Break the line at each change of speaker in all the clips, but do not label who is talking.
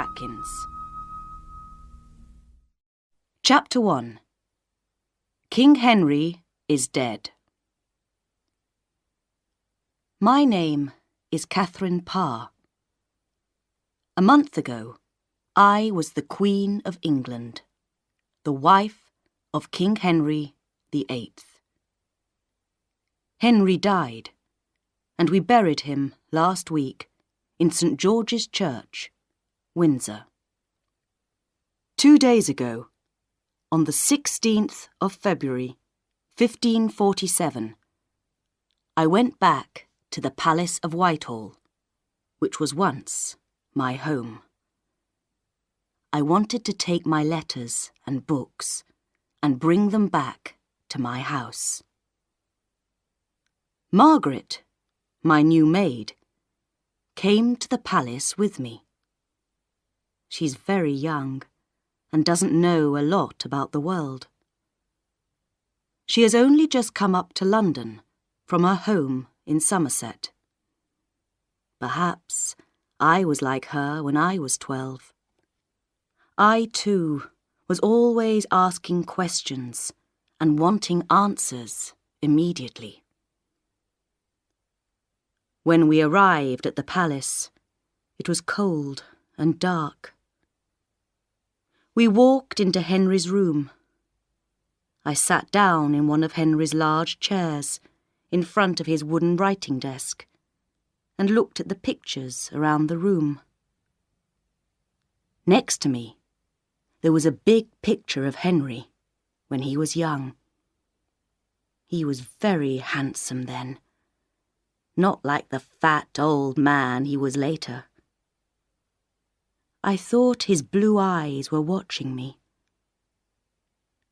Atkins. Chapter 1. King Henry is dead. My name is Catherine Parr. A month ago, I was the Queen of England, the wife of King Henry VIII. Henry died, and we buried him last week in St. George's Church, Windsor. 2 days ago, on the 16th of February, 1547, I went back to the Palace of Whitehall, which was once my home. I wanted to take my letters and books and bring them back to my house. Margaret, my new maid, came to the palace with me. She's very young and doesn't know a lot about the world. She has only just come up to London from her home in Somerset. Perhaps I was like her when I was 12. I, too, was always asking questions and wanting answers immediately. When we arrived at the palace, it was cold and dark. We walked into Henry's room. I sat down in one of Henry's large chairs in front of his wooden writing desk and looked at the pictures around the room. Next to me, there was a big picture of Henry when he was young. He was very handsome then, not like the fat old man he was later. I thought his blue eyes were watching me.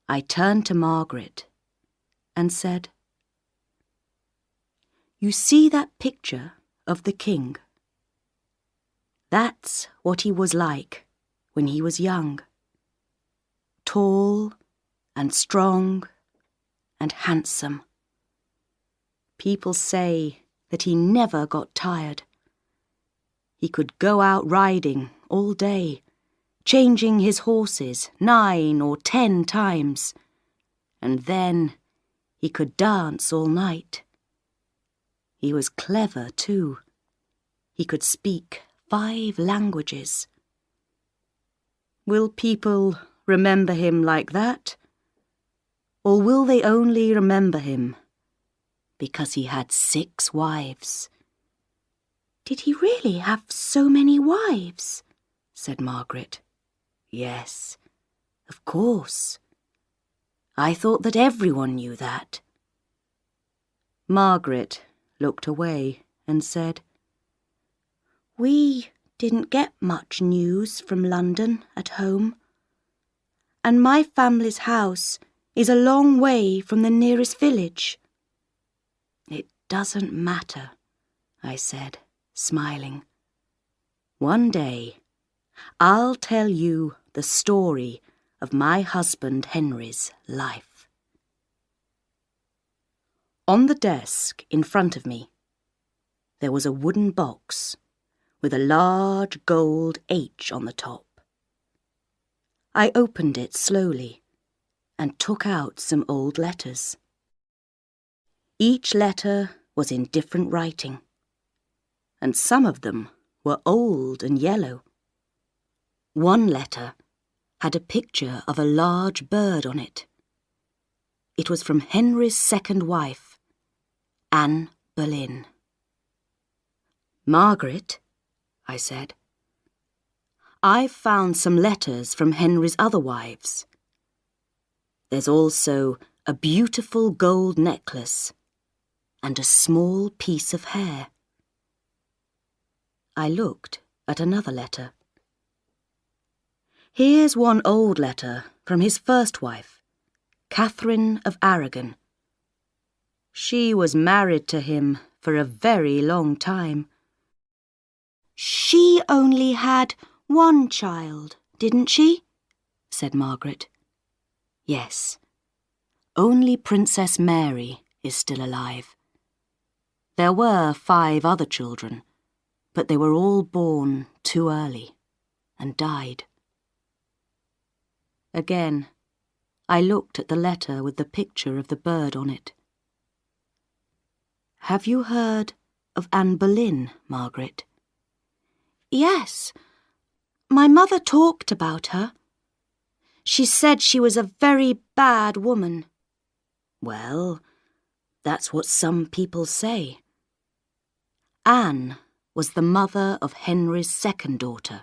I turned to Margaret and said, "You see that picture of the king? That's what he was like when he was young. Tall and strong and handsome. People say that he never got tired. He could go out riding all day, changing his horses 9 or 10 times, and then he could dance all night. He was clever too. He could speak 5 languages. Will people remember him like that? Or will they only remember him because he had 6 wives? "Did he really have so many wives?" said Margaret. "Yes, of course. I thought that everyone knew that." Margaret looked away and said, "We didn't get much news from London at home, and my family's house is a long way from the nearest village." "It doesn't matter," I said, smiling. "One day, I'll tell you the story of my husband Henry's life." On the desk in front of me, there was a wooden box with a large gold H on the top. I opened it slowly and took out some old letters. Each letter was in different writing, and some of them were old and yellow. One letter had a picture of a large bird on it. It was from Henry's second wife, Anne Boleyn. "Margaret," I said, "I've found some letters from Henry's other wives. There's also a beautiful gold necklace and a small piece of hair." I looked at another letter. "Here's one old letter from his first wife, Catherine of Aragon. She was married to him for a very long time." "She only had 1 child, didn't she?" said Margaret. "Yes. Only Princess Mary is still alive. There were 5 other children, but they were all born too early, and died. Again, I looked at the letter with the picture of the bird on it. Have you heard of Anne Boleyn, Margaret? Yes. My mother talked about her. She said she was a very bad woman. Well, that's what some people say. Anne was the mother of Henry's second daughter,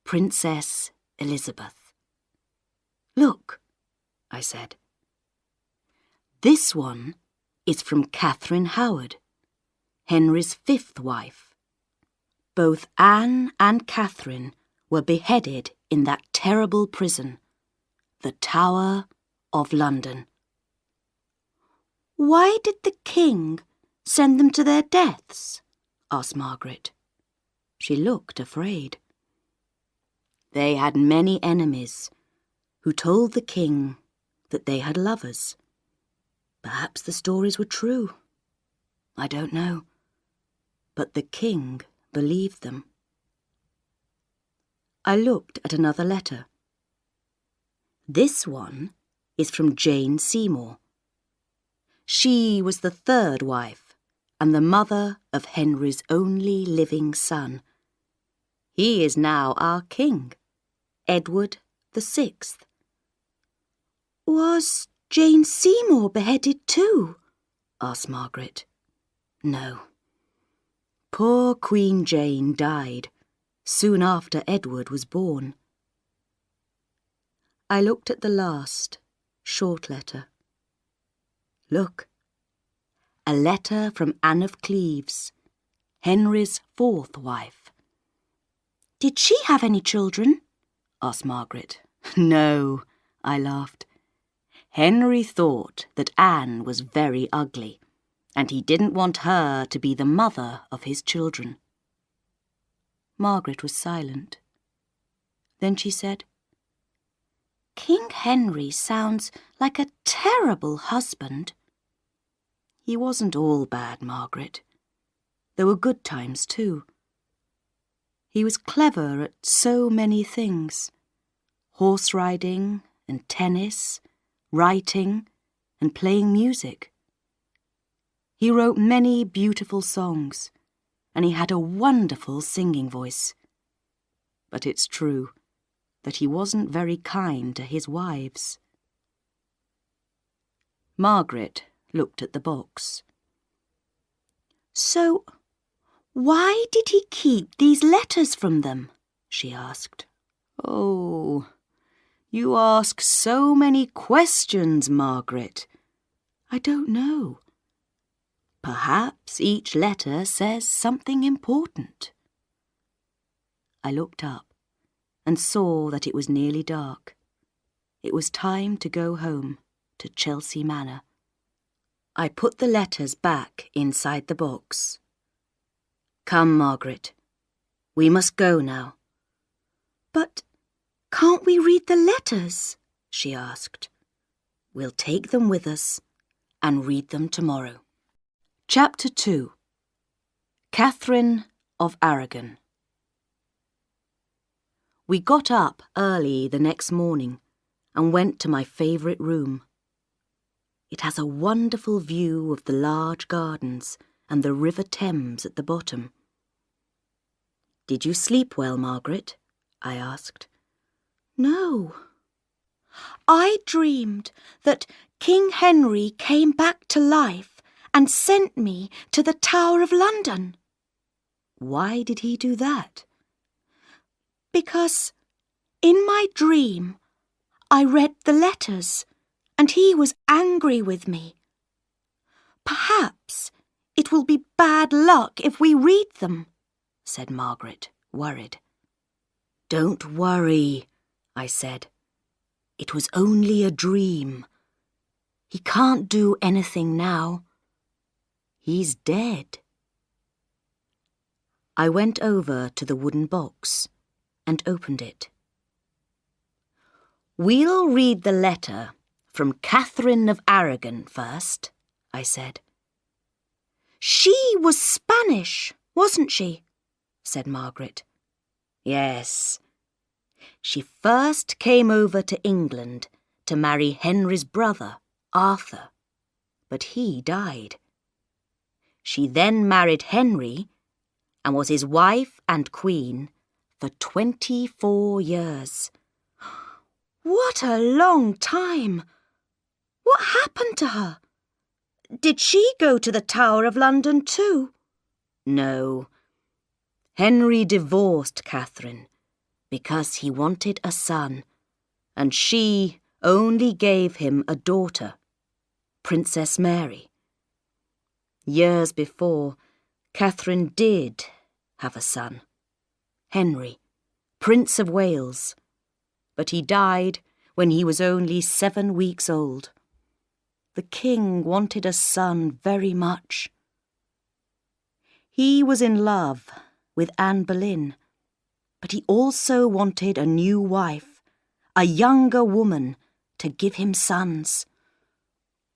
Princess Elizabeth. Look, I said. This one is from Catherine Howard, Henry's fifth wife. Both Anne and Catherine were beheaded in that terrible prison, the Tower of London. Why did the king send them to their deaths? Asked Margaret. She looked afraid. They had many enemies who told the king that they had lovers. Perhaps the stories were true. I don't know. But the king believed them. I looked at another letter. This one is from Jane Seymour. She was the third wife and the mother of Henry's only living son. He is now our king, Edward VI. Was Jane Seymour beheaded too? Asked Margaret. No. Poor Queen Jane died soon after Edward was born. I looked at the last, short letter. Look, a letter from Anne of Cleves, Henry's fourth wife. Did she have any children? Asked Margaret. No, I laughed. Henry thought that Anne was very ugly, and he didn't want her to be the mother of his children. Margaret was silent. Then she said, King Henry sounds like a terrible husband. He wasn't all bad, Margaret. There were good times too. He was clever at so many things. Horse riding and tennis, writing and playing music. He wrote many beautiful songs, and he had a wonderful singing voice. But it's true that he wasn't very kind to his wives. Margaret looked at the box. So, why did he keep these letters from them? She asked. Oh, you ask so many questions, Margaret. I don't know. Perhaps each letter says something important. I looked up and saw that it was nearly dark. It was time to go home to Chelsea Manor. I put the letters back inside the box. Come, Margaret. We must go now. But can't we read the letters? She asked. We'll take them with us and read them tomorrow. Chapter 2. Catherine of Aragon. We got up early the next morning and went to my favourite room. It has a wonderful view of the large gardens and the River Thames at the bottom. Did you sleep well, Margaret? I asked. No. I dreamed that King Henry came back to life and sent me to the Tower of London. Why did he do that? Because in my dream I read the letters and he was angry with me. Perhaps it will be bad luck if we read them, said Margaret, worried. Don't worry, I said. It was only a dream. He can't do anything now. He's dead. I went over to the wooden box and opened it. We'll read the letter from Catherine of Aragon first, I said. She was Spanish, wasn't she? Said Margaret. Yes, She first came over to England to marry Henry's brother, Arthur, but he died. She then married Henry and was his wife and queen for 24 years. What a long time! What happened to her? Did she go to the Tower of London too? No. Henry divorced Catherine because he wanted a son, and she only gave him a daughter, Princess Mary. Years before, Catherine did have a son, Henry, Prince of Wales, but he died when he was only 7 weeks old. The king wanted a son very much. He was in love with Anne Boleyn, but he also wanted a new wife, a younger woman, to give him sons.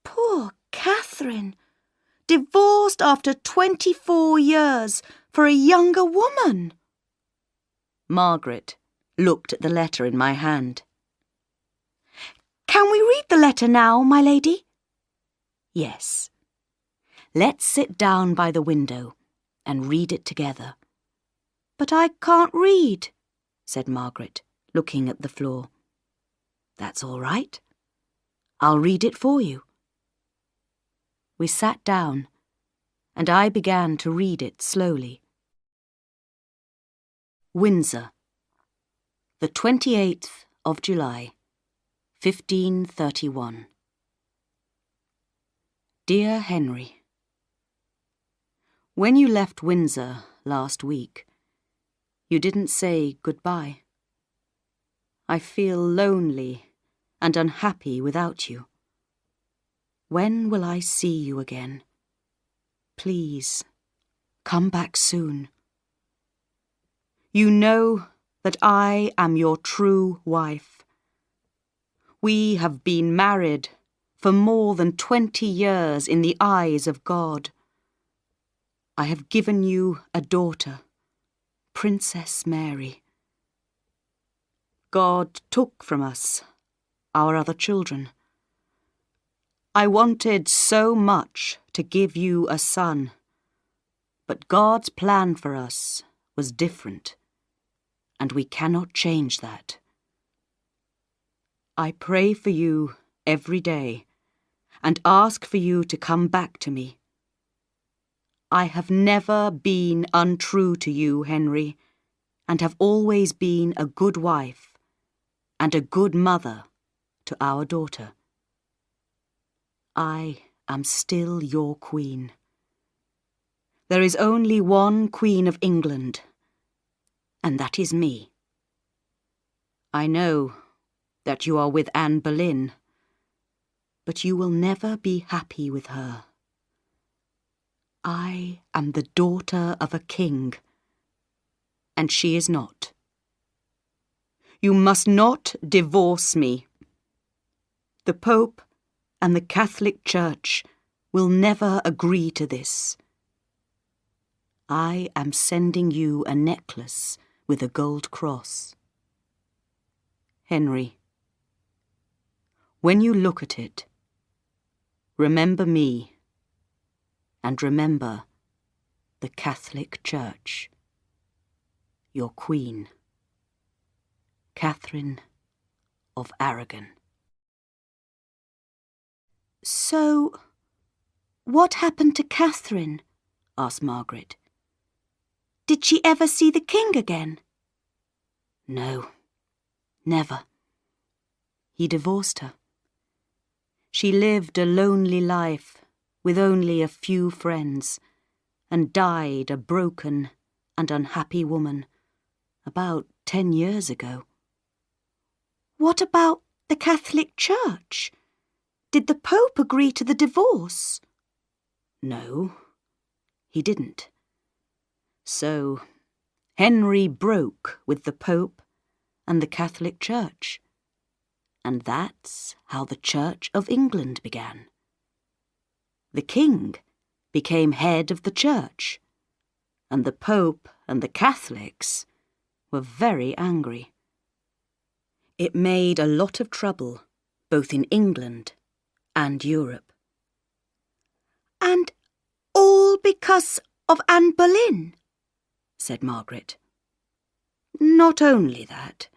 Poor Catherine, divorced after 24 years for a younger woman. Margaret looked at the letter in my hand. Can we read the letter now, my lady? Yes. Let's sit down by the window and read it together. But I can't read, said Margaret, looking at the floor. That's all right. I'll read it for you. We sat down, and I began to read it slowly. Windsor, the 28th of July, 1531. Dear Henry, when you left Windsor last week, you didn't say goodbye. I feel lonely and unhappy without you. When will I see you again? Please, come back soon. You know that I am your true wife. We have been married for more than 20 years in the eyes of God. I have given you a daughter, Princess Mary. God took from us our other children. I wanted so much to give you a son, but God's plan for us was different, and we cannot change that. I pray for you every day and ask for you to come back to me. I have never been untrue to you, Henry, and have always been a good wife and a good mother to our daughter. I am still your queen. There is only one Queen of England, and that is me. I know that you are with Anne Boleyn, but you will never be happy with her. I am the daughter of a king, and she is not. You must not divorce me. The Pope and the Catholic Church will never agree to this. I am sending you a necklace with a gold cross. Henry, when you look at it, remember me and remember the Catholic Church. Your Queen, Catherine of Aragon. So, what happened to Catherine? Asked Margaret. Did she ever see the king again? No, never. He divorced her. She lived a lonely life with only a few friends, and died a broken and unhappy woman about 10 years ago. What about the Catholic Church? Did the Pope agree to the divorce? No, he didn't. So Henry broke with the Pope and the Catholic Church, and that's how the Church of England began. The king became head of the church, and the Pope and the Catholics were very angry. It made a lot of trouble, both in England and Europe.
And all because of Anne Boleyn,
said Margaret.
Not only that.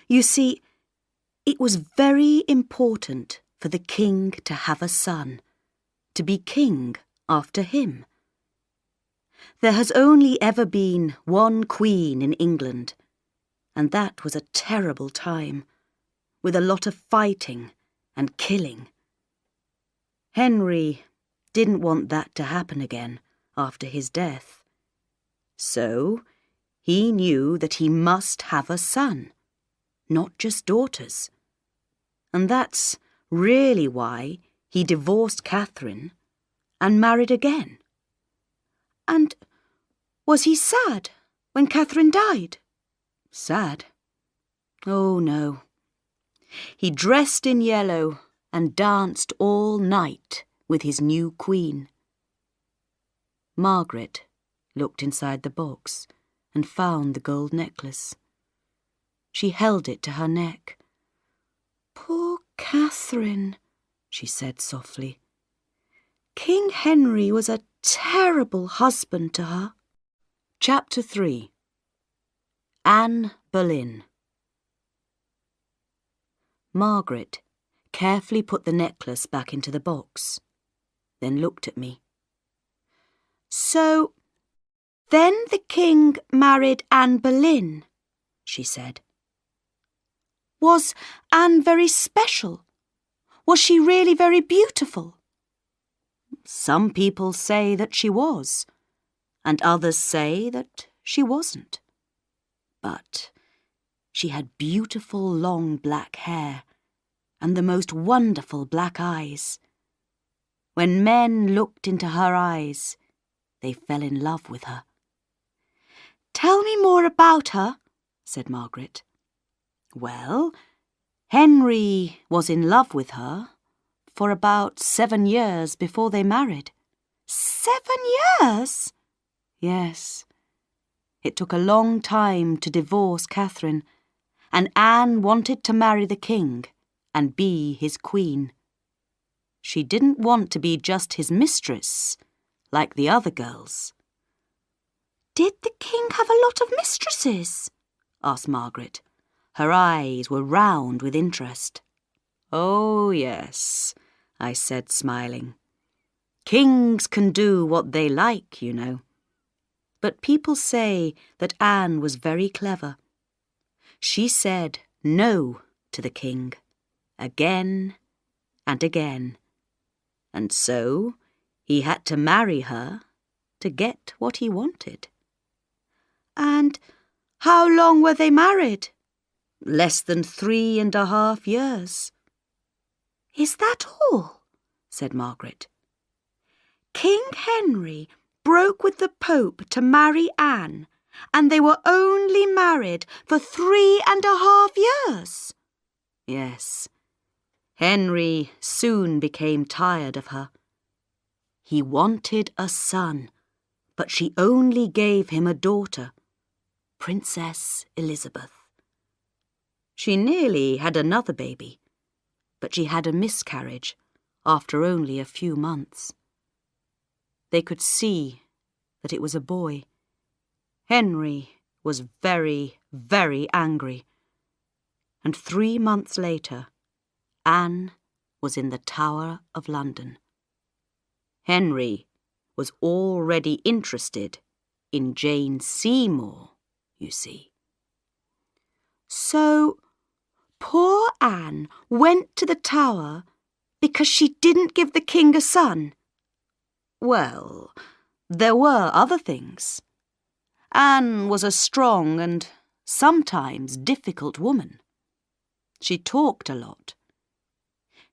You see, it was very important for the king to have a son, to be king after him. There has only ever been one queen in England, and that was a terrible time, with a lot of fighting and killing. Henry didn't want that to happen again after his death. So he knew that he must have a son, not just daughters. And that's really why he divorced Catherine and married again.
And was he sad when Catherine died?
Sad? Oh, no. He dressed in yellow and danced all night with his new queen. Margaret looked inside the box and found the gold necklace. She held it to her neck.
Poor Catherine, she said softly.
King Henry was a terrible husband to her. Chapter 3. Anne Boleyn. Margaret carefully put the necklace back into the box, then looked at me.
So, then the king married Anne Boleyn, she said. Was Anne very special? Was she really very beautiful?
Some people say that she was, and others say that she wasn't. But she had beautiful long black hair and the most wonderful black eyes. When men looked into her eyes, they fell in love with her.
Tell me more about her, said Margaret.
Well, Henry was in love with her for about 7 years before they married.
7 years?
Yes. It took a long time to divorce Catherine, and Anne wanted to marry the king and be his queen. She didn't want to be just his mistress, like the other girls.
Did the king have a lot of mistresses?
Asked Margaret. Her eyes were round with interest. Oh, yes, I said, smiling. Kings can do what they like, you know. But people say that Anne was very clever. She said no to the king, again and again. And so he had to marry her to get what he wanted.
And how long were they married?
Less than 3.5 years.
Is that all? Said Margaret. King Henry broke with the Pope to marry Anne, and they were only married for 3.5 years.
Yes. Henry soon became tired of her. He wanted a son, but she only gave him a daughter, Princess Elizabeth. She nearly had another baby, but she had a miscarriage after only a few months. They could see that it was a boy. Henry was very, very angry. And 3 months later, Anne was in the Tower of London. Henry was already interested in Jane Seymour, you see.
So, poor Anne went to the Tower because she didn't give the king a son?
Well, there were other things. Anne was a strong and sometimes difficult woman. She talked a lot.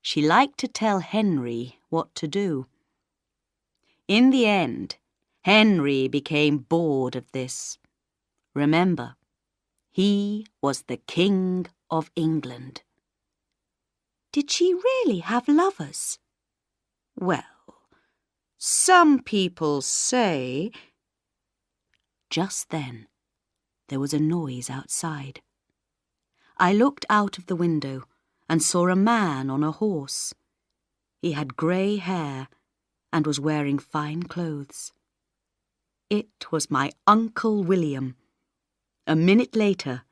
She liked to tell Henry what to do. In the end, Henry became bored of this. Remember, he was the King of England.
Did she really have lovers?
Well, some people say... Just then, there was a noise outside. I looked out of the window and saw a man on a horse. He had grey hair and was wearing fine clothes. It was my Uncle William. A minute later,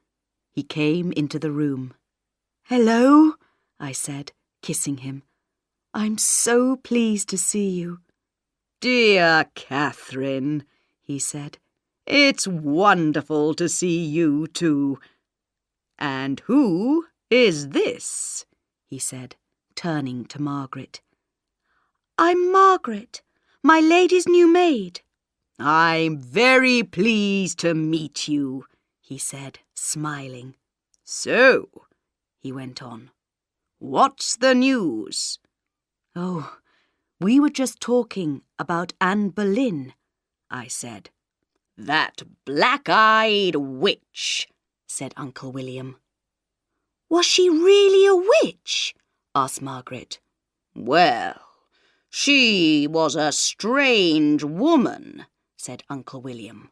he came into the room. "Hello," I said, kissing him. "I'm so pleased to see you."
"Dear Catherine," he said, "it's wonderful to see you too. And who is this?"
he said, turning to Margaret.
"I'm Margaret, my lady's new maid." "I'm very pleased to meet you," he said, smiling. "So," he went on, "what's the news?"
"Oh, we were just talking about Anne Boleyn," I said.
"That black-eyed witch," said Uncle William.
"Was she really a witch?" asked Margaret.
"Well, she was a strange woman," said Uncle William.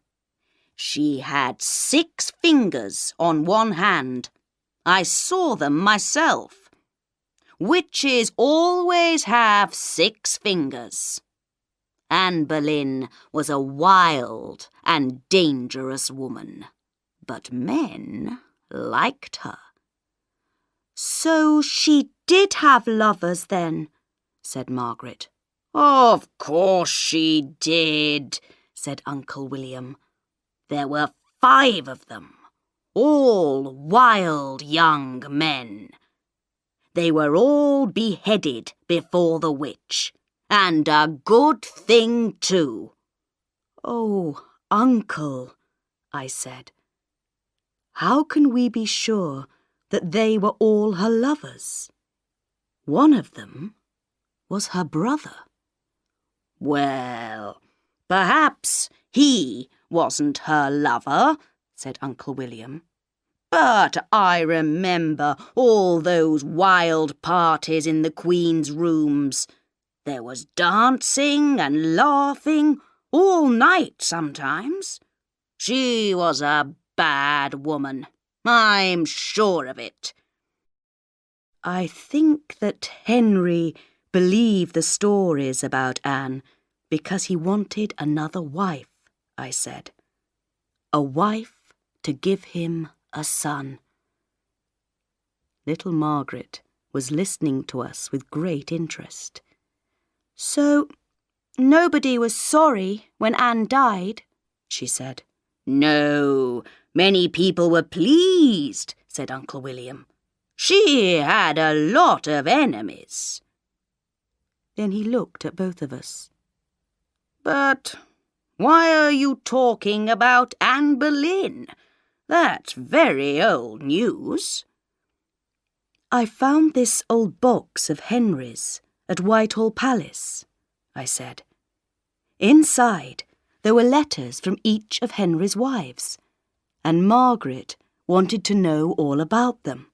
"She had 6 fingers on one hand. I saw them myself. Witches always have 6 fingers. Anne Boleyn was a wild and dangerous woman, but men liked her."
"So she did have lovers then?" said Margaret.
"Of course she did," said Uncle William. "There were 5 of them, all wild young men. They were all beheaded before the witch, and a good thing too."
"Oh, Uncle," I said, "how can we be sure that they were all her lovers? One of them was her brother."
"Well, perhaps he wasn't her lover," said Uncle William. "But I remember all those wild parties in the Queen's rooms. There was dancing and laughing all night sometimes. She was a bad woman, I'm sure of it."
"I think that Henry believed the stories about Anne because he wanted another wife," I said. "A wife to give him a son." Little Margaret was listening to us with great interest. "So nobody was sorry when Anne died?" she said.
"No, many people were pleased," said Uncle William. "She had a lot of enemies."
Then he looked at both of us.
"But why are you talking about Anne Boleyn? That's very old news."
"I found this old box of Henry's at Whitehall Palace," I said. "Inside there were letters from each of Henry's wives, and Margaret wanted to know all about them."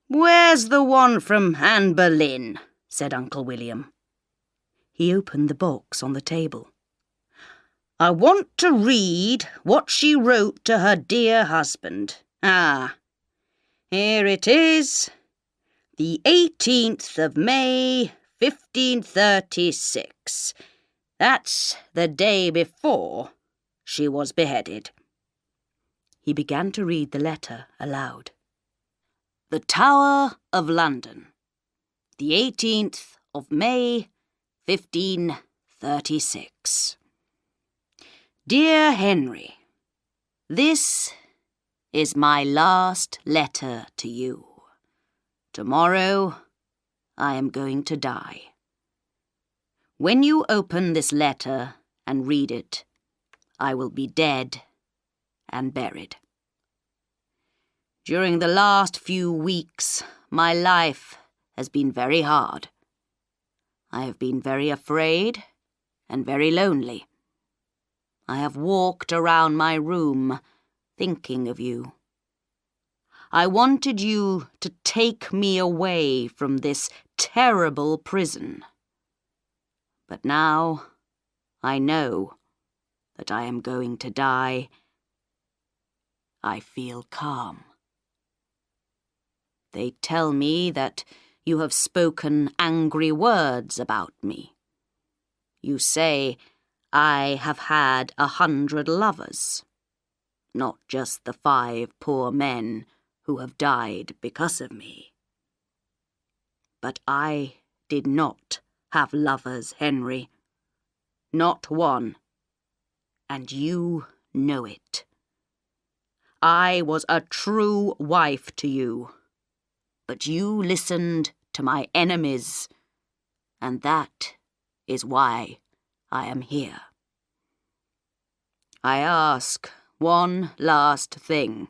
"Where's the one from Anne Boleyn?" said Uncle William.
He opened the box on the table.
"I want to read what she wrote to her dear husband. Here it is. The 18th of May, 1536. That's the day before she was beheaded."
He began to read the letter aloud.
"The Tower of London, the 18th of May, 1536. Dear Henry, this is my last letter to you. Tomorrow I am going to die. When you open this letter and read it, I will be dead and buried. During the last few weeks, my life has been very hard. I have been very afraid and very lonely. I have walked around my room thinking of you. I wanted you to take me away from this terrible prison. But now I know that I am going to die. I feel calm.
They tell me that you have spoken angry words about me. You say I have had 100 lovers, not just the 5 poor men who have died because of me. But I did not have lovers, Henry. Not one. And you know it. I was a true wife to you, but you listened to my enemies, and that is why I am here. I ask one last thing.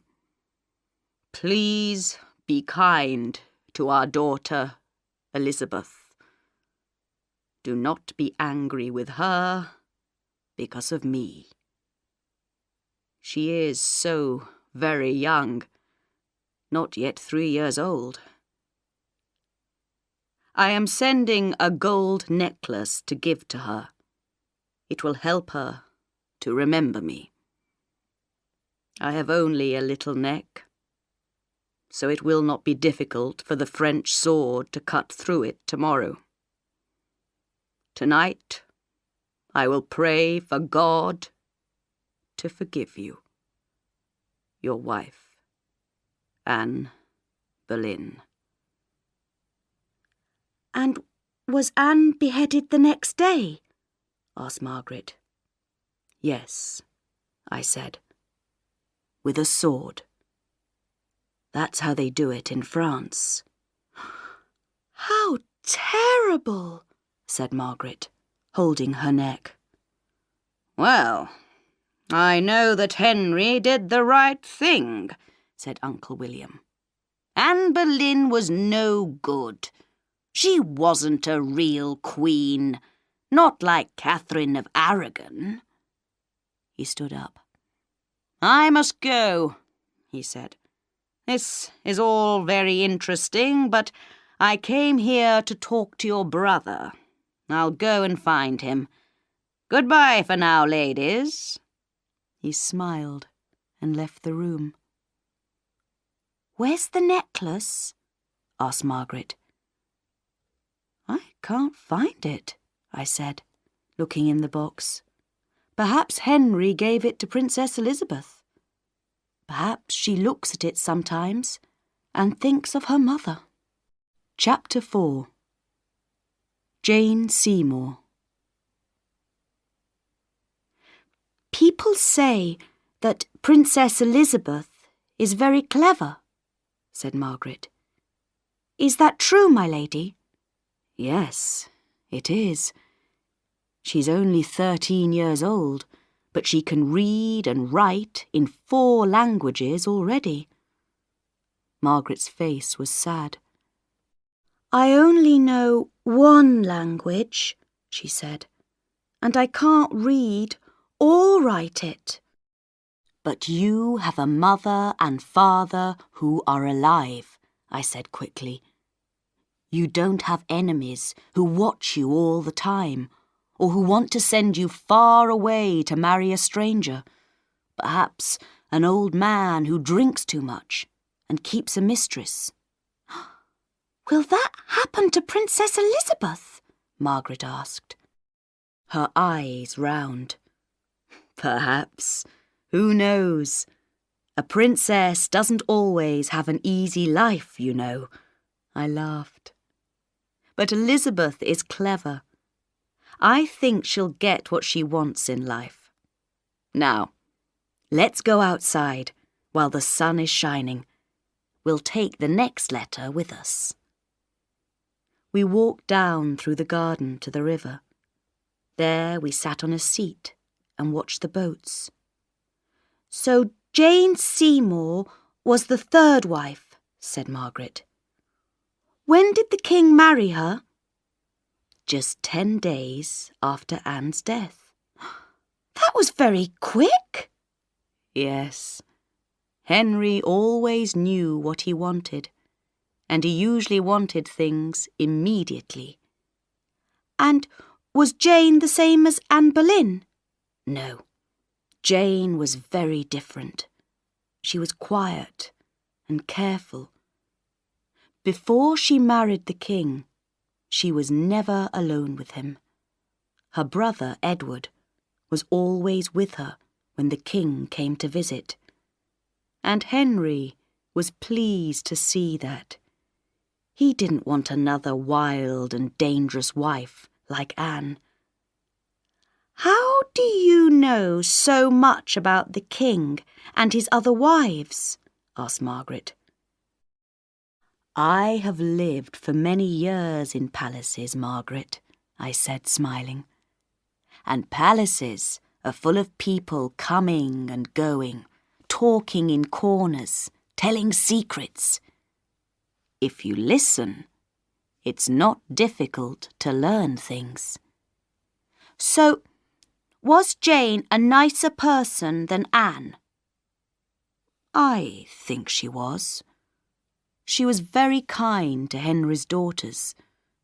Please be kind to our daughter, Elizabeth. Do not be angry with her because of me. She is so very young, not yet 3 years old. I am sending a gold necklace to give to her. It will help her to remember me. I have only a little neck, so it will not be difficult for the French sword to cut through it tomorrow. Tonight, I will pray for God to forgive you. Your wife, Anne Boleyn.
And was Anne beheaded the next day? Asked Margaret.
Yes, I said, with a sword. That's how they do it in France.
How terrible,
said Margaret, holding her neck. Well, I know that Henry did the right thing, said Uncle William. Anne Boleyn was no good. She wasn't a real queen, not like Catherine of Aragon. He stood up. I must go, he said. This is all very interesting, but I came here to talk to your brother. I'll go and find him. Goodbye for now, ladies. He smiled and left the room.
Where's the necklace?
asked Margaret. I can't find it, I said, looking in the box. Perhaps Henry gave it to Princess Elizabeth. Perhaps she looks at it sometimes and thinks of her mother. Chapter 4. Jane Seymour.
People say that Princess Elizabeth is very clever, said Margaret. Is that true, my lady?
Yes, it is. She's only 13 years old, but she can read and write in 4 languages already. Margaret's face was sad.
I only know 1 language, she said, and I can't read or write it.
But you have a mother and father who are alive, I said quickly. You don't have enemies who watch you all the time, or who want to send you far away to marry a stranger. Perhaps an old man who drinks too much and keeps a mistress.
Will that happen to Princess Elizabeth?
Margaret asked. Her eyes round. Perhaps. Who knows? A princess doesn't always have an easy life, you know. I laughed. But Elizabeth is clever. I think she'll get what she wants in life. Now, let's go outside while the sun is shining. We'll take the next letter with us. We walked down through the garden to the river. There we sat on a seat and watched the boats.
So Jane Seymour was the 3rd wife, said Margaret. When did the king marry her?
Just 10 days after Anne's death.
That was very quick.
Yes. Henry always knew what he wanted, and he usually wanted things immediately.
And was Jane the same as Anne Boleyn?
No. Jane was very different. She was quiet and careful. Before she married the king, she was never alone with him. Her brother, Edward, was always with her when the king came to visit. And Henry was pleased to see that. He didn't want another wild and dangerous wife like Anne.
"How do you know so much about the king and his other wives?"
asked Margaret. "I have lived for many years in palaces, Margaret," I said, smiling. "And palaces are full of people coming and going, talking in corners, telling secrets. If you listen, it's not difficult to learn things."
"So, was Jane a nicer person than Anne?"
"I think she was. She was very kind to Henry's daughters,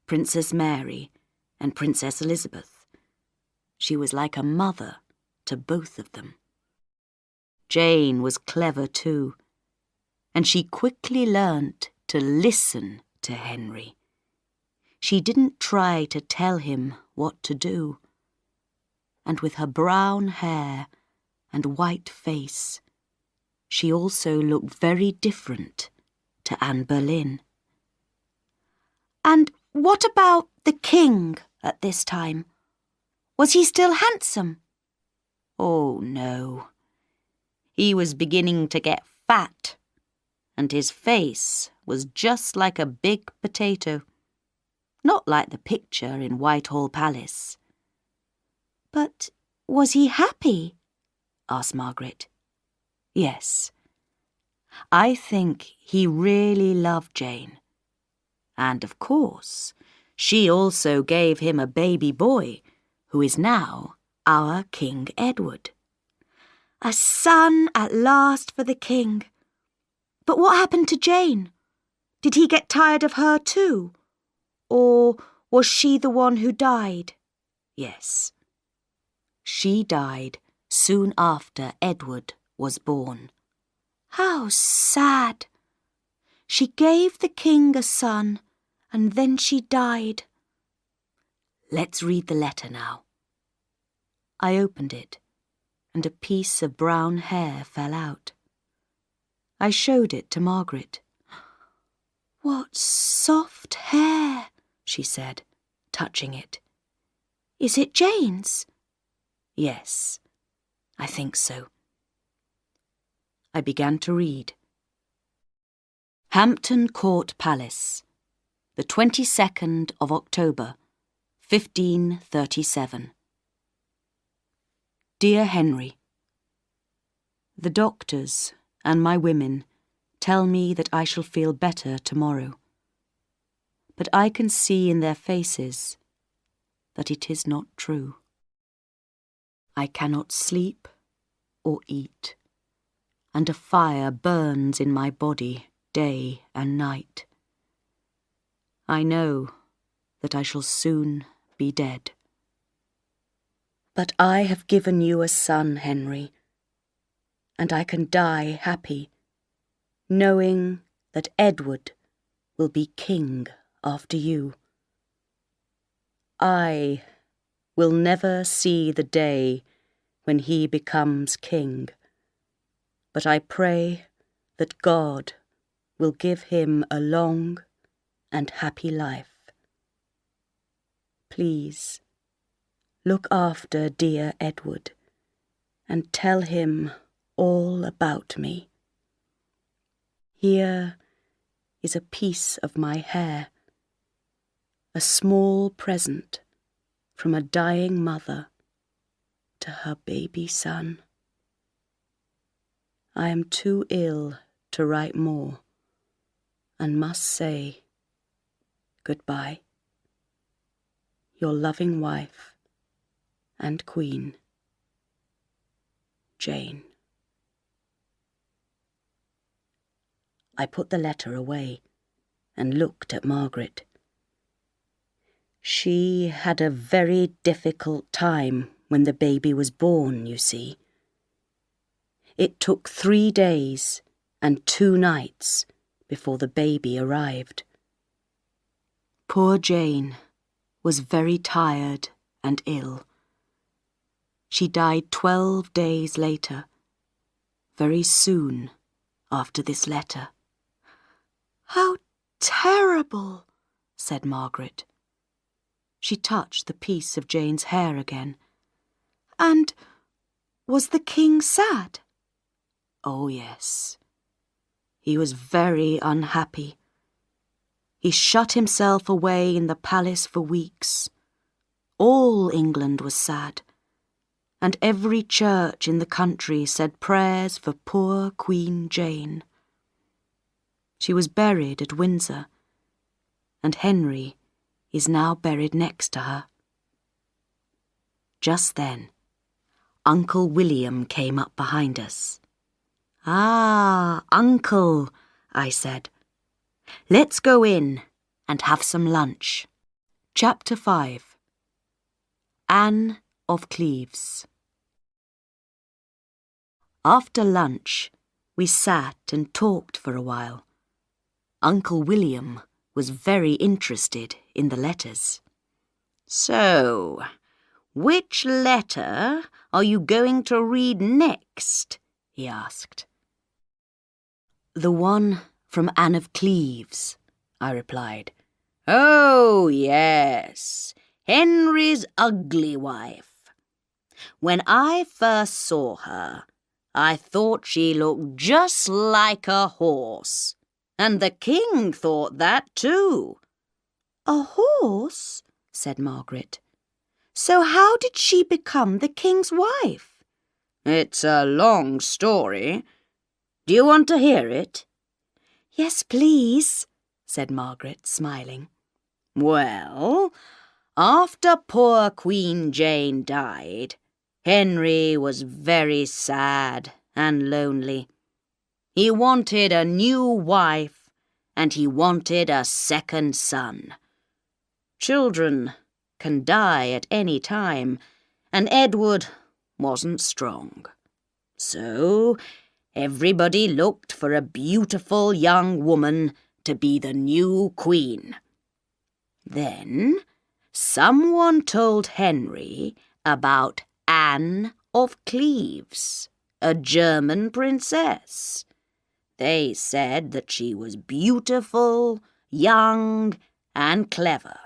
Princess Mary and Princess Elizabeth. She was like a mother to both of them. Jane was clever too, and she quickly learnt to listen to Henry. She didn't try to tell him what to do. And with her brown hair and white face, she also looked very different to Anne Boleyn.
"And what about the king at this time? Was he still handsome?"
"Oh, no. He was beginning to get fat, and his face was just like a big potato. Not like the picture in Whitehall Palace."
"But was he happy?"
asked Margaret. "Yes. I think he really loved Jane. And of course, she also gave him a baby boy, who is now our King Edward."
A son at last for the king. But what happened to Jane? Did he get tired of her too? Or was she the one who died?
Yes. She died soon after Edward was born.
How sad. She gave the king a son, and then she died.
Let's read the letter now. I opened it, and a piece of brown hair fell out. I showed it to Margaret.
"What soft hair," she said, touching it. "Is it Jane's?"
"Yes, I think so." I began to read. Hampton Court Palace, the 22nd of October, 1537. Dear Henry, the doctors and my women tell me that I shall feel better tomorrow. But I can see in their faces that it is not true. I cannot sleep or eat, and a fire burns in my body day and night. I know that I shall soon be dead. But I have given you a son, Henry, and I can die happy, knowing that Edward will be king after you. I will never see the day when he becomes king, but I pray that God will give him a long and happy life. Please, look after dear Edward and tell him all about me. Here is a piece of my hair, a small present from a dying mother to her baby son. I am too ill to write more and must say goodbye. Your loving wife and Queen, Jane. I put the letter away and looked at Margaret. She had a very difficult time when the baby was born, you see. It took 3 days and 2 nights before the baby arrived. Poor Jane was very tired and ill. She died 12 days later, very soon after this letter.
"How terrible,"
said Margaret. She touched the piece of Jane's hair again.
"And was the king sad?"
Oh, yes. He was very unhappy. He shut himself away in the palace for weeks. All England was sad, and every church in the country said prayers for poor Queen Jane. She was buried at Windsor, and Henry is now buried next to her. Just then, Uncle William came up behind us. "Ah, Uncle," I said. "Let's go in and have some lunch." Chapter 5. Anne of Cleves. After lunch, we sat and talked for a while. Uncle William was very interested in the letters. "So, which letter are you going to read next?" he asked. "The one from Anne of Cleves," I replied. "Oh, yes, Henry's ugly wife. When I first saw her, I thought she looked just like a horse, and the king thought that too."
"A horse?" said Margaret. "So how did she become the king's wife?"
"It's a long story. Do you want to hear it?"
"Yes, please," said Margaret, smiling.
"Well, after poor Queen Jane died, Henry was very sad and lonely. He wanted a new wife, and he wanted a second son. Children can die at any time, and Edward wasn't strong. So everybody looked for a beautiful young woman to be the new queen. Then someone told Henry about Anne of Cleves, a German princess. They said that she was beautiful, young, and clever.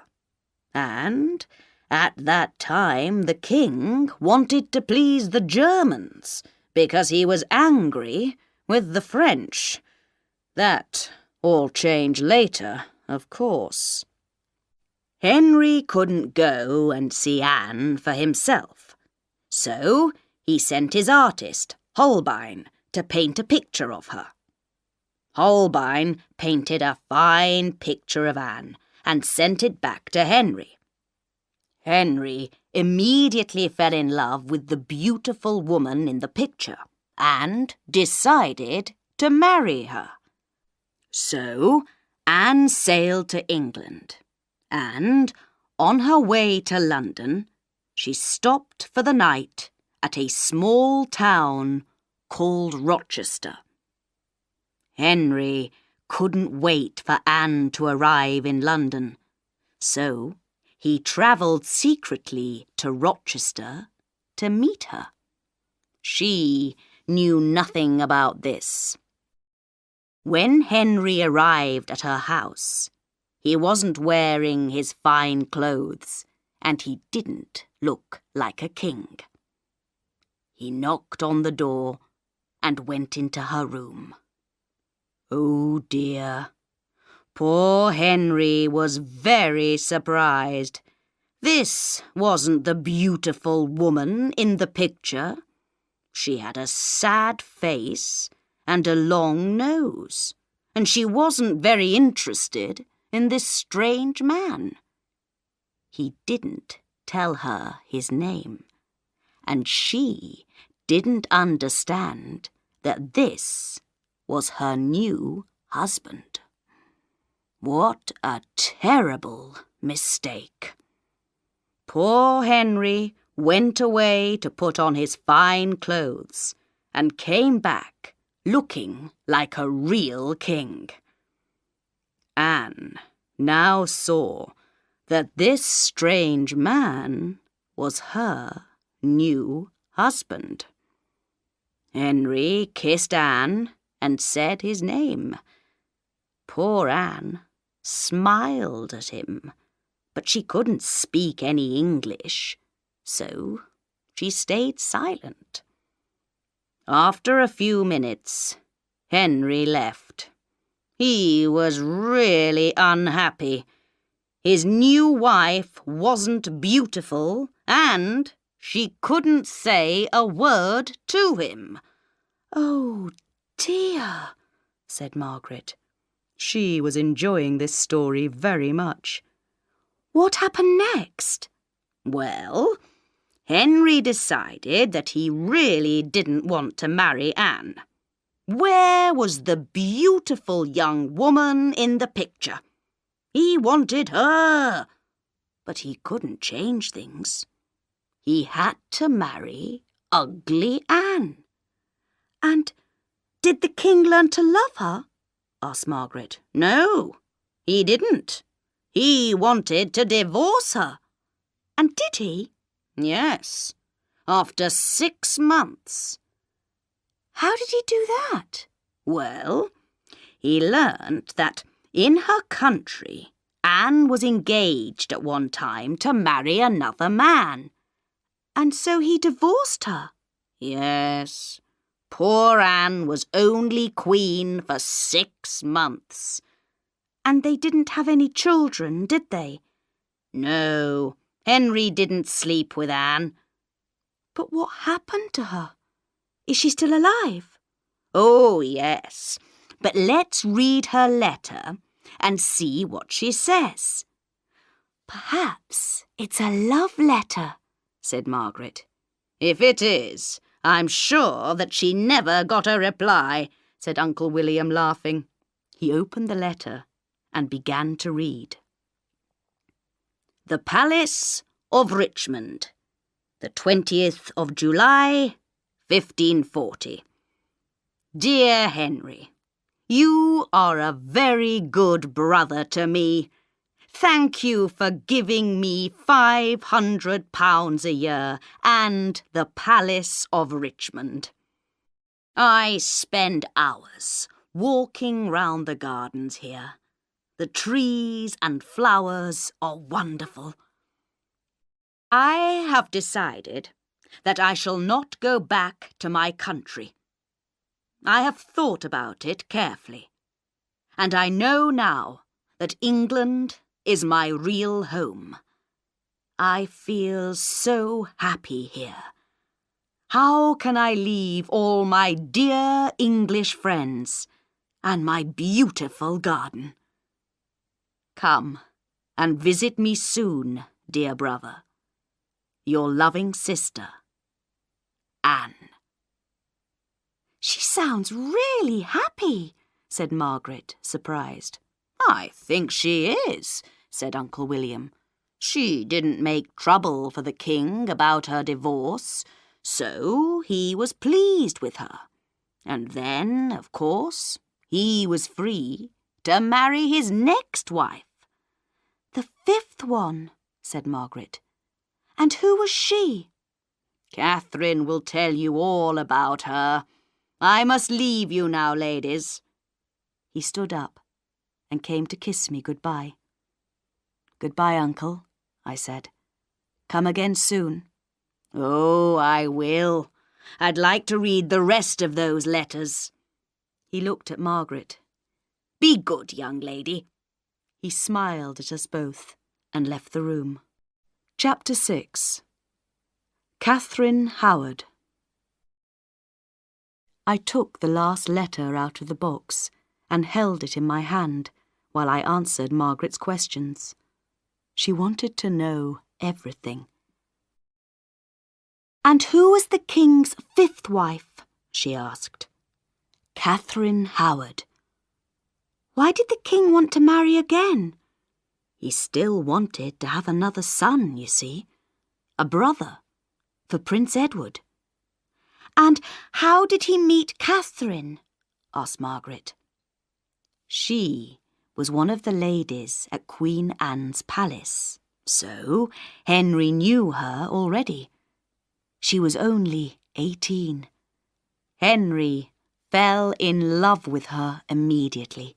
And at that time the king wanted to please the Germans because he was angry with the French. That all changed later, of course. Henry couldn't go and see Anne for himself, so he sent his artist, Holbein, to paint a picture of her. Holbein painted a fine picture of Anne and sent it back to Henry. Henry immediately fell in love with the beautiful woman in the picture and decided to marry her. So Anne sailed to England, and on her way to London, she stopped for the night at a small town called Rochester. Henry couldn't wait for Anne to arrive in London, so he travelled secretly to Rochester to meet her. She knew nothing about this. When Henry arrived at her house, he wasn't wearing his fine clothes, and he didn't look like a king. He knocked on the door and went into her room. Oh dear, poor Henry was very surprised. This wasn't the beautiful woman in the picture. She had a sad face and a long nose, and she wasn't very interested in this strange man. He didn't tell her his name, and she didn't understand that this was her new husband. What a terrible mistake. Poor Henry went away to put on his fine clothes and came back looking like a real king. Anne now saw that this strange man was her new husband. Henry kissed Anne and said his name. Poor Anne smiled at him, but she couldn't speak any English, so she stayed silent. After a few minutes, Henry left. He was really unhappy. His new wife wasn't beautiful, and she couldn't say a word to him.
"Oh, dear," said Margaret.
She was enjoying this story very much.
"What happened next?"
Well, Henry decided that he really didn't want to marry Anne. Where was the beautiful young woman in the picture? He wanted her, but he couldn't change things. He had to marry ugly Anne.
"And did the king learn to love her?"
asked Margaret. No, he didn't. He wanted to divorce her.
"And did he?"
Yes, after 6 months.
"How did he do that?"
Well, he learned that in her country, Anne was engaged at one time to marry another man.
"And so he divorced her?"
Yes, poor Anne was only queen for 6 months.
"And they didn't have any children, did they?"
No, Henry didn't sleep with Anne.
"But what happened to her? Is she still alive?"
Oh, yes, but let's read her letter and see what she says.
"Perhaps it's a love letter,"
said Margaret. If it is, I'm sure that she never got a reply, said Uncle William, laughing. He opened the letter and began to read. The Palace of Richmond, the 20th of July, 1540. Dear Henry, you are a very good brother to me. Thank you for giving me £500 a year and the Palace of Richmond. I spend hours walking round the gardens here. The trees and flowers are wonderful. I have decided that I shall not go back to my country. I have thought about it carefully, and I know now that England is my real home. I feel so happy here. How can I leave all my dear English friends and my beautiful garden? Come and visit me soon, dear brother. Your loving sister, Anne.
"She sounds really happy," said Margaret, surprised.
I think she is, said Uncle William. She didn't make trouble for the king about her divorce, so he was pleased with her. And then, of course, he was free to marry his next wife.
"The 5th one," said Margaret. "And who was she?"
Catherine will tell you all about her. I must leave you now, ladies. He stood up and came to kiss me goodbye. Goodbye, Uncle, I said. Come again soon. Oh, I will. I'd like to read the rest of those letters. He looked at Margaret. Be good, young lady. He smiled at us both and left the room. Chapter 6. Catherine Howard. I took the last letter out of the box and held it in my hand while I answered Margaret's questions. She wanted to know everything.
"And who was the king's 5th wife?"
she asked. Catherine Howard.
"Why did the king want to marry again?"
He still wanted to have another son, you see. A brother, for Prince Edward.
"And how did he meet Catherine?"
asked Margaret. She was one of the ladies at Queen Anne's palace, so Henry knew her already. She was only 18. Henry fell in love with her immediately.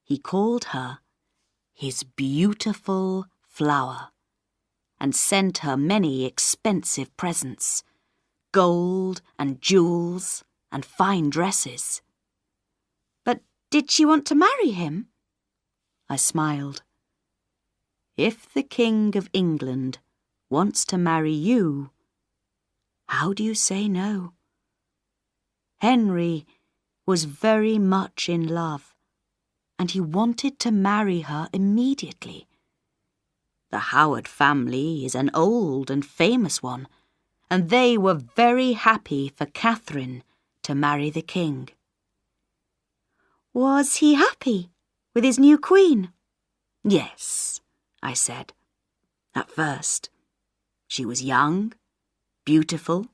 He called her his beautiful flower and sent her many expensive presents, gold and jewels and fine dresses.
But did she want to marry him?
I smiled. If the King of England wants to marry you, how do you say no? Henry was very much in love, and he wanted to marry her immediately. The Howard family is an old and famous one, and they were very happy for Catherine to marry the king.
Was he happy with his new queen?
Yes, I said. At first, she was young, beautiful,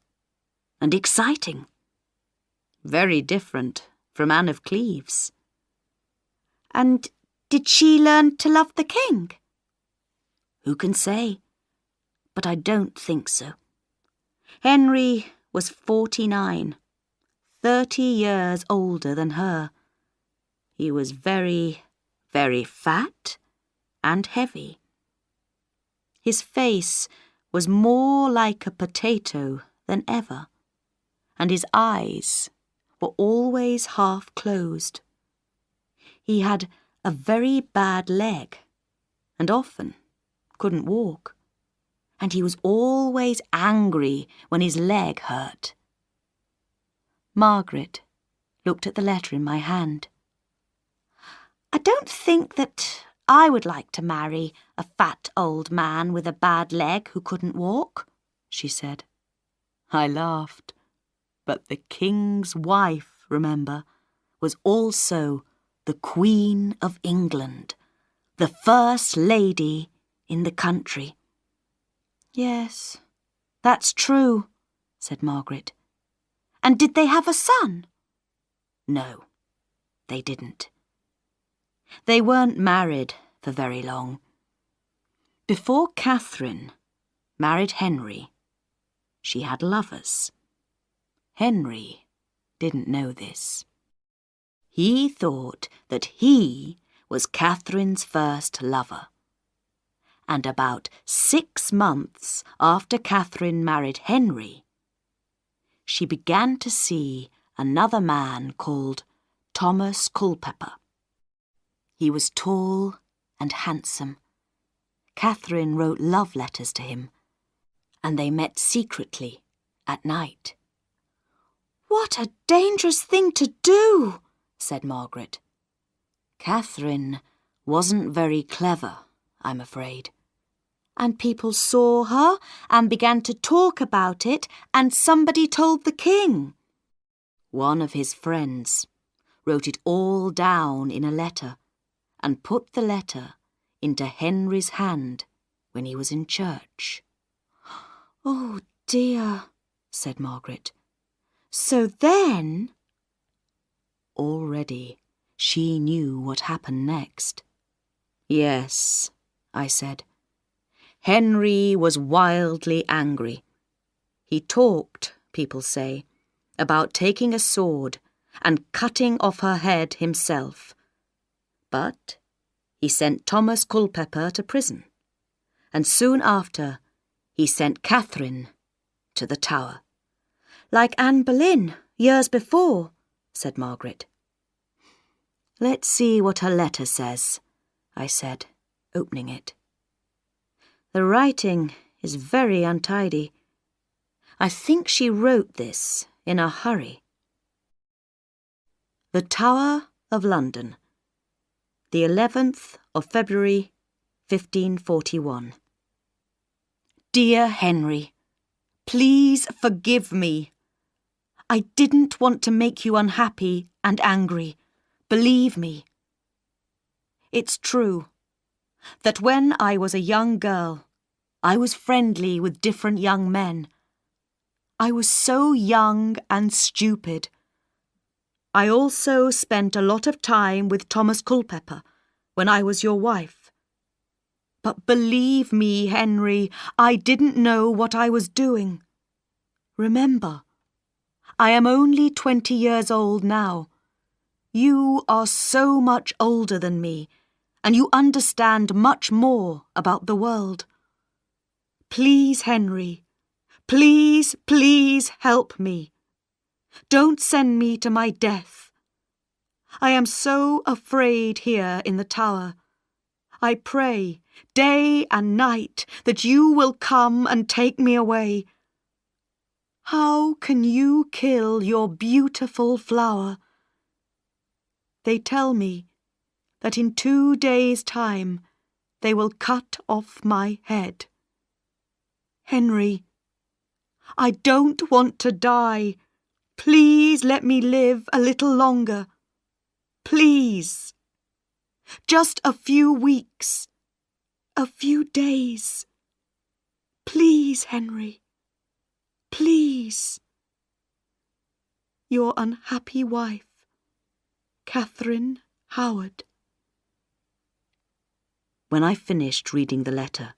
and exciting. Very different from Anne of Cleves.
And did she learn to love the king?
Who can say? But I don't think so. Henry was 49, 30 years older than her. He was very, very fat and heavy. His face was more like a potato than ever, and his eyes were always half closed. He had a very bad leg, and often couldn't walk, and he was always angry when his leg hurt. Margaret looked at the letter in my hand.
I don't think that I would like to marry a fat old man with a bad leg who couldn't walk, she said.
I laughed. But the king's wife, remember, was also the Queen of England, the first lady in the country.
Yes, that's true, said Margaret. And did they have a son?
No, they didn't. They weren't married for very long. Before Catherine married Henry, she had lovers. Henry didn't know this. He thought that he was Catherine's first lover. And about 6 months after Catherine married Henry, she began to see another man called Thomas Culpeper. He was tall and handsome. Catherine wrote love letters to him, and they met secretly at night.
What a dangerous thing to do,
said Margaret. Catherine wasn't very clever, I'm afraid.
And people saw her and began to talk about it, and somebody told the king.
One of his friends wrote it all down in a letter and put the letter into Henry's hand when he was in church.
Oh dear, said Margaret. So then...
Already she knew what happened next. Yes, I said. Henry was wildly angry. He talked, people say, about taking a sword and cutting off her head himself. But he sent Thomas Culpeper to prison, and soon after he sent Catherine to the Tower.
Like Anne Boleyn, years before,
said Margaret. Let's see what her letter says, I said, opening it. The writing is very untidy. I think she wrote this in a hurry. The Tower of London, the 11th of February, 1541. Dear Henry, please forgive me. I didn't want to make you unhappy and angry, believe me. It's true that when I was a young girl, I was friendly with different young men. I was so young and stupid. I also spent a lot of time with Thomas Culpeper, when I was your wife. But believe me, Henry, I didn't know what I was doing. Remember, I am only 20 years old now. You are so much older than me, and you understand much more about the world. Please, Henry, please, please help me. Don't send me to my death. I am so afraid here in the tower. I pray, day and night, that you will come and take me away. How can you kill your beautiful flower? They tell me that in 2 days' time they will cut off my head. Henry, I don't want to die. Please let me live a little longer. Please. Just a few weeks. A few days. Please, Henry. Please. Your unhappy wife, Catherine Howard. When I finished reading the letter,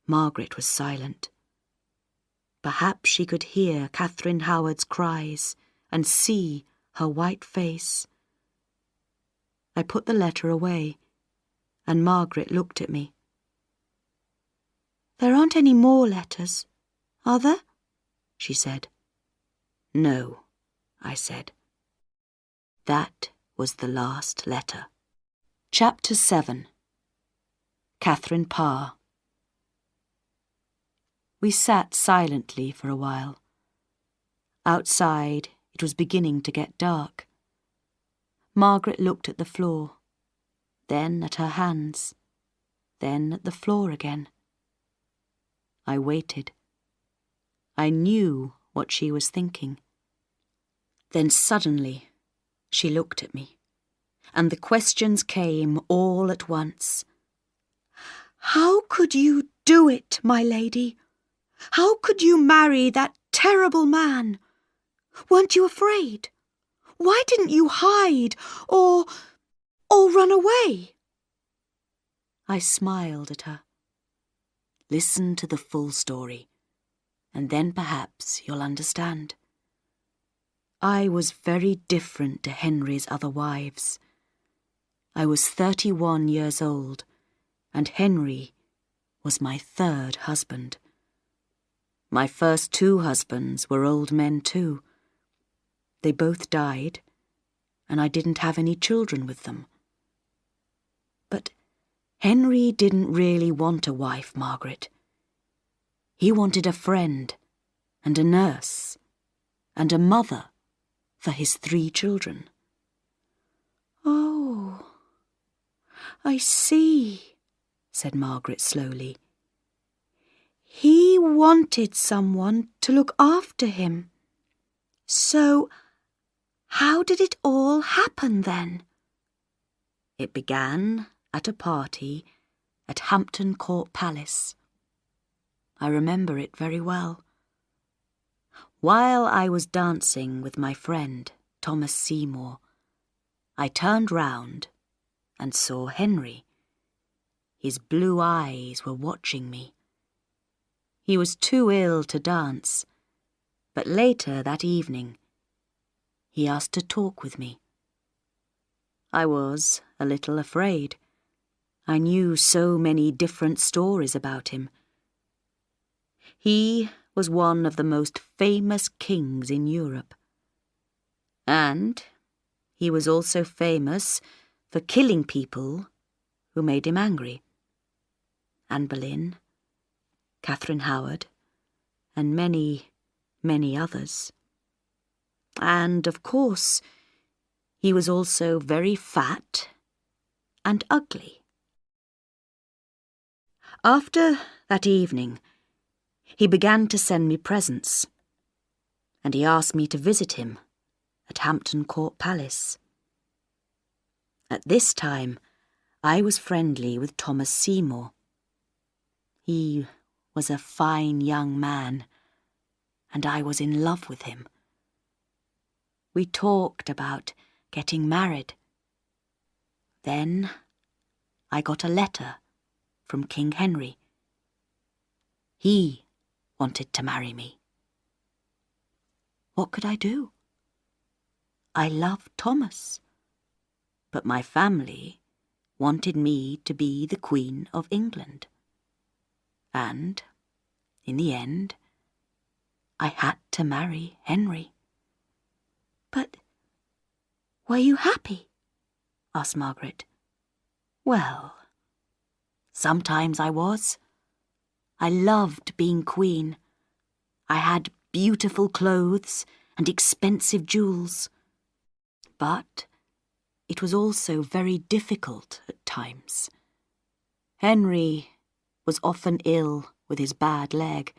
Margaret was silent. Perhaps she could hear Catherine Howard's cries and see her white face. I put the letter away, and Margaret looked at me. "There aren't any more letters, are there?" she said. "No," I said. That was the last letter. Chapter 7. Catherine Parr. We sat silently for a while. Outside, it was beginning to get dark. Margaret looked at the floor, then at her hands, then at the floor again. I waited. I knew what she was thinking. Then suddenly, she looked at me, and the questions came all at once. "How could you do it, my lady? How could you marry that terrible man? Weren't you afraid? Why didn't you hide or run away?" I smiled at her. "Listen to the full story, and then perhaps you'll understand. I was very different to Henry's other wives. I was 31 years old, and Henry was my 3rd husband. My first 2 husbands were old men too. They both died, and I didn't have any children with them. But Henry didn't really want a wife, Margaret. He wanted a friend, and a nurse, and a mother for his 3 children. "Oh, I see," said Margaret slowly. "He wanted someone to look after him. So, how did it all happen then?" "It began at a party at Hampton Court Palace. I remember it very well. While I was dancing with my friend, Thomas Seymour, I turned round and saw Henry. His blue eyes were watching me. He was too ill to dance, but later that evening, he asked to talk with me. I was a little afraid. I knew so many different stories about him. He was one of the most famous kings in Europe. And he was also famous for killing people who made him angry. Anne Boleyn, Catherine Howard, and many, many others. And, of course, he was also very fat and ugly. After that evening, he began to send me presents, and he asked me to visit him at Hampton Court Palace. At this time, I was friendly with Thomas Seymour. He was a fine young man, and I was in love with him. We talked about getting married. Then I got a letter from King Henry. He wanted to marry me. What could I do? I loved Thomas, but my family wanted me to be the Queen of England. And, in the end, I had to marry Henry.
But were you happy?
Asked Margaret. Well, sometimes I was. I loved being queen. I had beautiful clothes and expensive jewels. But it was also very difficult at times. Henry was often ill with his bad leg,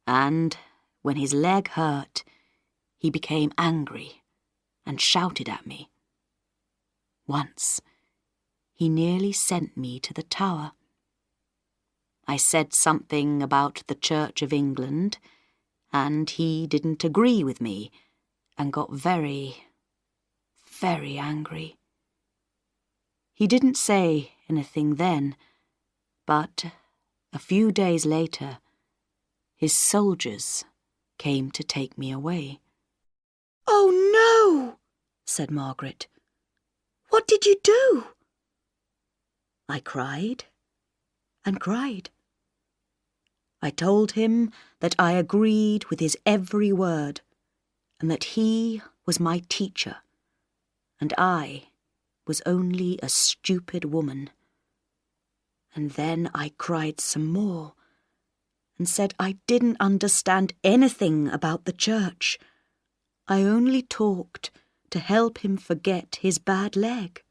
and when his leg hurt, he became angry and shouted at me. Once, he nearly sent me to the Tower. I said something about the Church of England, and he didn't agree with me and got very, very angry. He didn't say anything then, but a few days later, his soldiers came to take me away.
"Oh, no,"
said Margaret.
"What did you do?"
I cried and cried. I told him that I agreed with his every word, and that he was my teacher, and I was only a stupid woman. And then I cried some more, and said I didn't understand anything about the church. I only talked to help him forget his bad leg.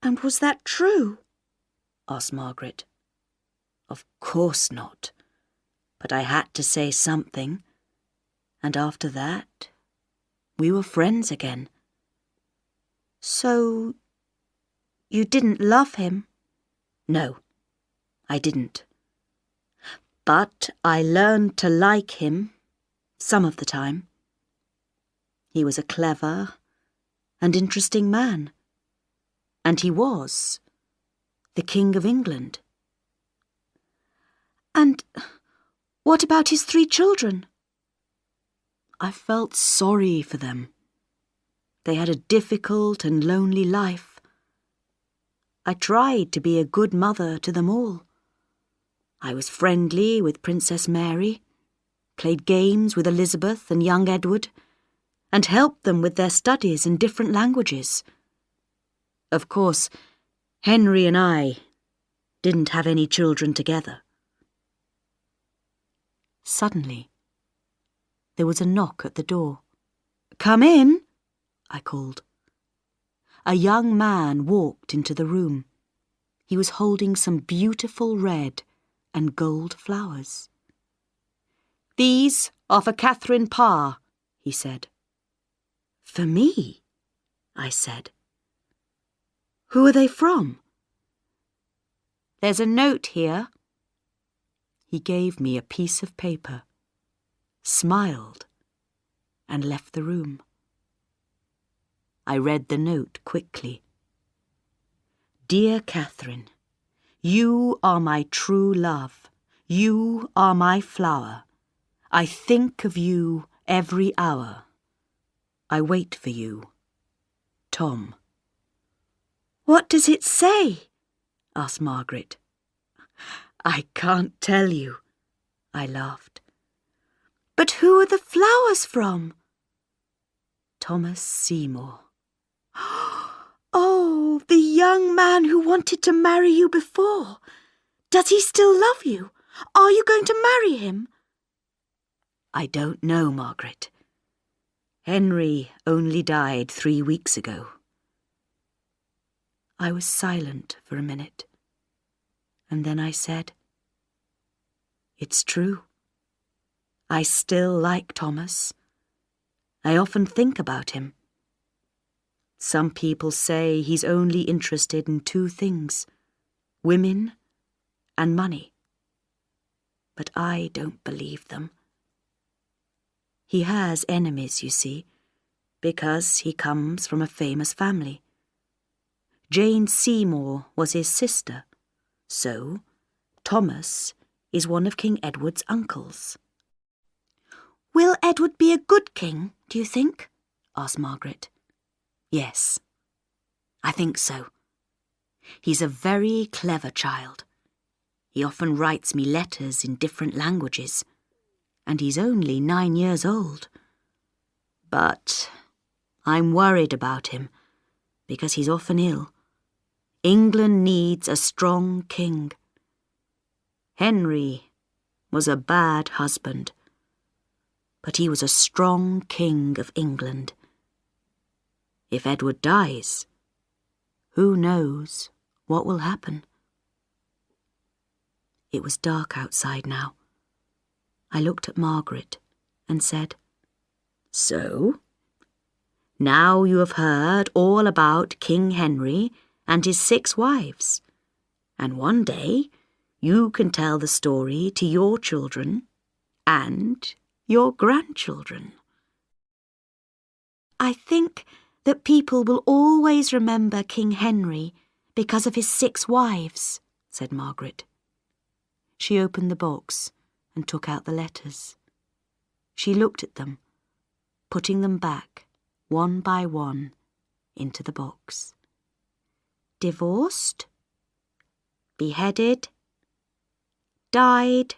"And was that true?"
asked Margaret. Of course not, but I had to say something, and after that, we were friends again.
"So you didn't love him?"
No, I didn't. But I learned to like him some of the time. He was a clever and interesting man, and he was the King of England.
"And what about his 3 children?"
I felt sorry for them. They had a difficult and lonely life. I tried to be a good mother to them all. I was friendly with Princess Mary, played games with Elizabeth and young Edward, and helped them with their studies in different languages. Of course, Henry and I didn't have any children together. Suddenly, there was a knock at the door.
"Come in,"
I called. A young man walked into the room. He was holding some beautiful red and gold flowers. "These are for Catherine Parr," he said. "For me?" I said.
"Who are they from?"
"There's a note here." He gave me a piece of paper, smiled, and left the room. I read the note quickly. "Dear Catherine, you are my true love. You are my flower. I think of you every hour. I wait for you. Tom."
"What does it say?"
asked Margaret. "I can't tell you," I laughed.
"But who are the flowers from?"
Thomas Seymour.
"Oh, the young man who wanted to marry you before. Does he still love you? Are you going to marry him?"
I don't know, Margaret. Henry only died 3 weeks ago. I was silent for a minute, and then I said, "It's true. I still like Thomas. I often think about him. Some people say he's only interested in 2 things, women and money. But I don't believe them. He has enemies, you see, because he comes from a famous family. Jane Seymour was his sister, so Thomas is one of King Edward's uncles.
Will Edward be a good king, do you think?
Asked Margaret. Yes, I think so. He's a very clever child. He often writes me letters in different languages, and he's only 9 years old. But I'm worried about him because he's often ill. England needs a strong king. Henry was a bad husband, but he was a strong king of England. If Edward dies, who knows what will happen? It was dark outside now. I looked at Margaret and said, "So, now you have heard all about King Henry and his 6 wives, and one day you can tell the story to your children and your grandchildren."
I think that people will always remember King Henry because of his 6 wives,
said Margaret. She opened the box and took out the letters. She looked at them, putting them back, one by one, into the box.
Divorced, beheaded, died,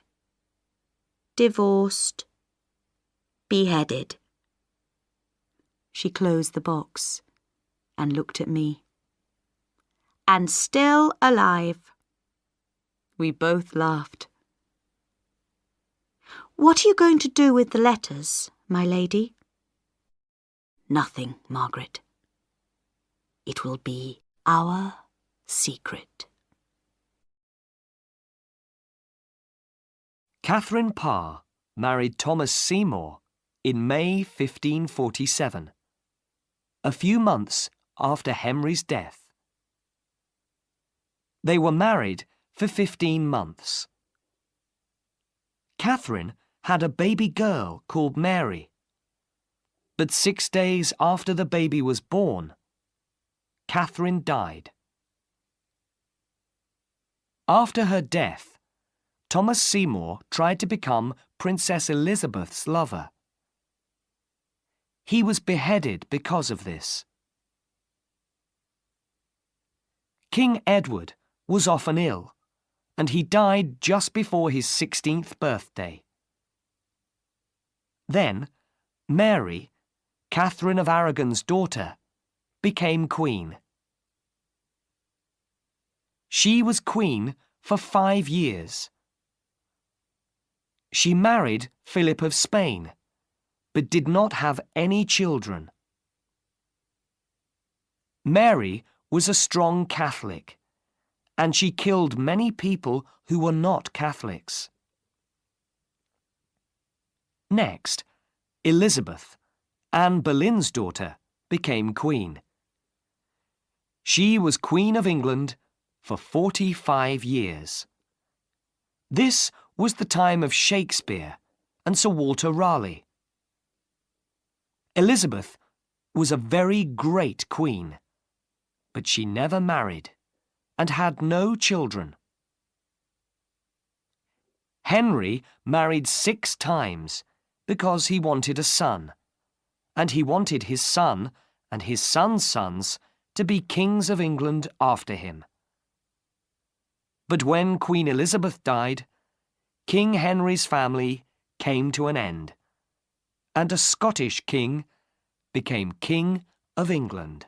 divorced, beheaded.
She closed the box and looked at me.
And still alive.
We both laughed.
What are you going to do with the letters, my lady?
Nothing, Margaret. It will be our secret.
Catherine Parr married Thomas Seymour in May 1547, a few months after Henry's death. They were married for 15 months. Catherine had a baby girl called Mary, but 6 days after the baby was born, Catherine died. After her death, Thomas Seymour tried to become Princess Elizabeth's lover. He was beheaded because of this. King Edward was often ill, and he died just before his 16th birthday. Then, Mary, Catherine of Aragon's daughter, became queen. She was queen for 5 years. She married Philip of Spain, but did not have any children. Mary was a strong Catholic, and she killed many people who were not Catholics. Next, Elizabeth, Anne Boleyn's daughter, became queen. She was Queen of England for 45 years. This was the time of Shakespeare and Sir Walter Raleigh. Elizabeth was a very great queen, but she never married and had no children. Henry married 6 times because he wanted a son, and he wanted his son and his son's sons to be kings of England after him. But when Queen Elizabeth died, King Henry's family came to an end, and a Scottish king became King of England.